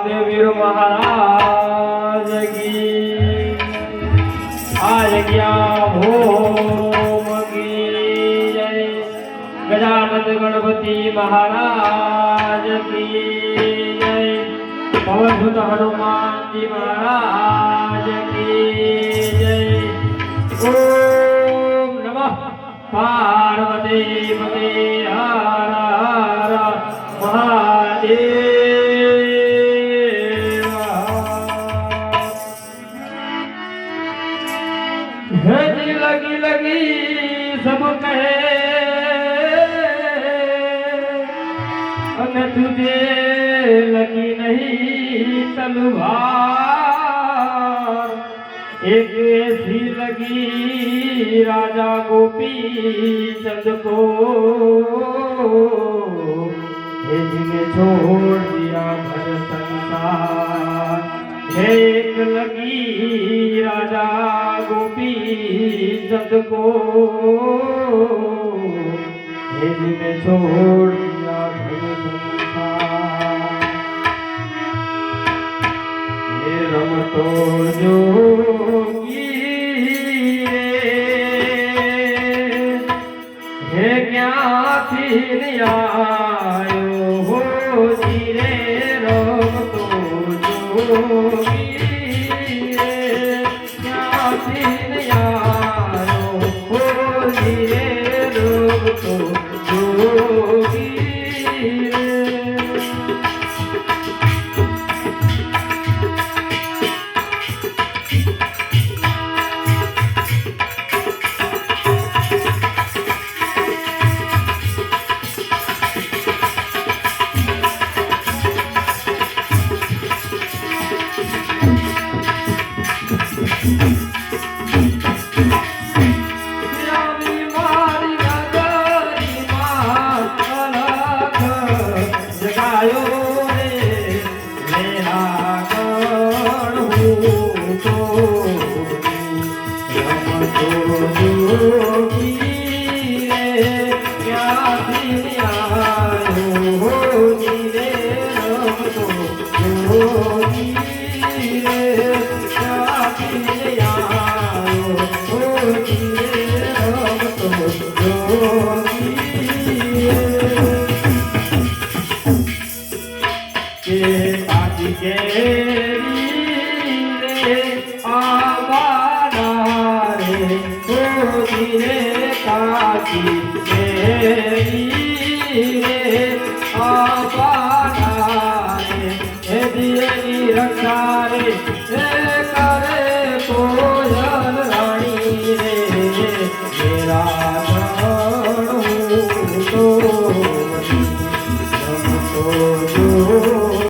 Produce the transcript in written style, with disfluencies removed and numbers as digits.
देवीर महाराज की आज्ञा भोम की जय। गजानन गणपति महाराज की जय। पवन हनुमान जी महाराज की जय। ओम नमः पार्वती पते हर हर महादेव। लगी लगी सब कहे अन तुझे लगी नहीं तलवार। एक ऐसी लगी राजा गोपी चंद को जिसने छोड़ दिया घर संसार। एक लगी राजा गोपी चंद को जिसने छोड़ दिया घर संसार। ये रमतो जोगी हे ज्ञाति आयो हो जीरे रमतो जोगी ज्ञाति आयो हो जीरे रमतो जोगी। रक्षा रे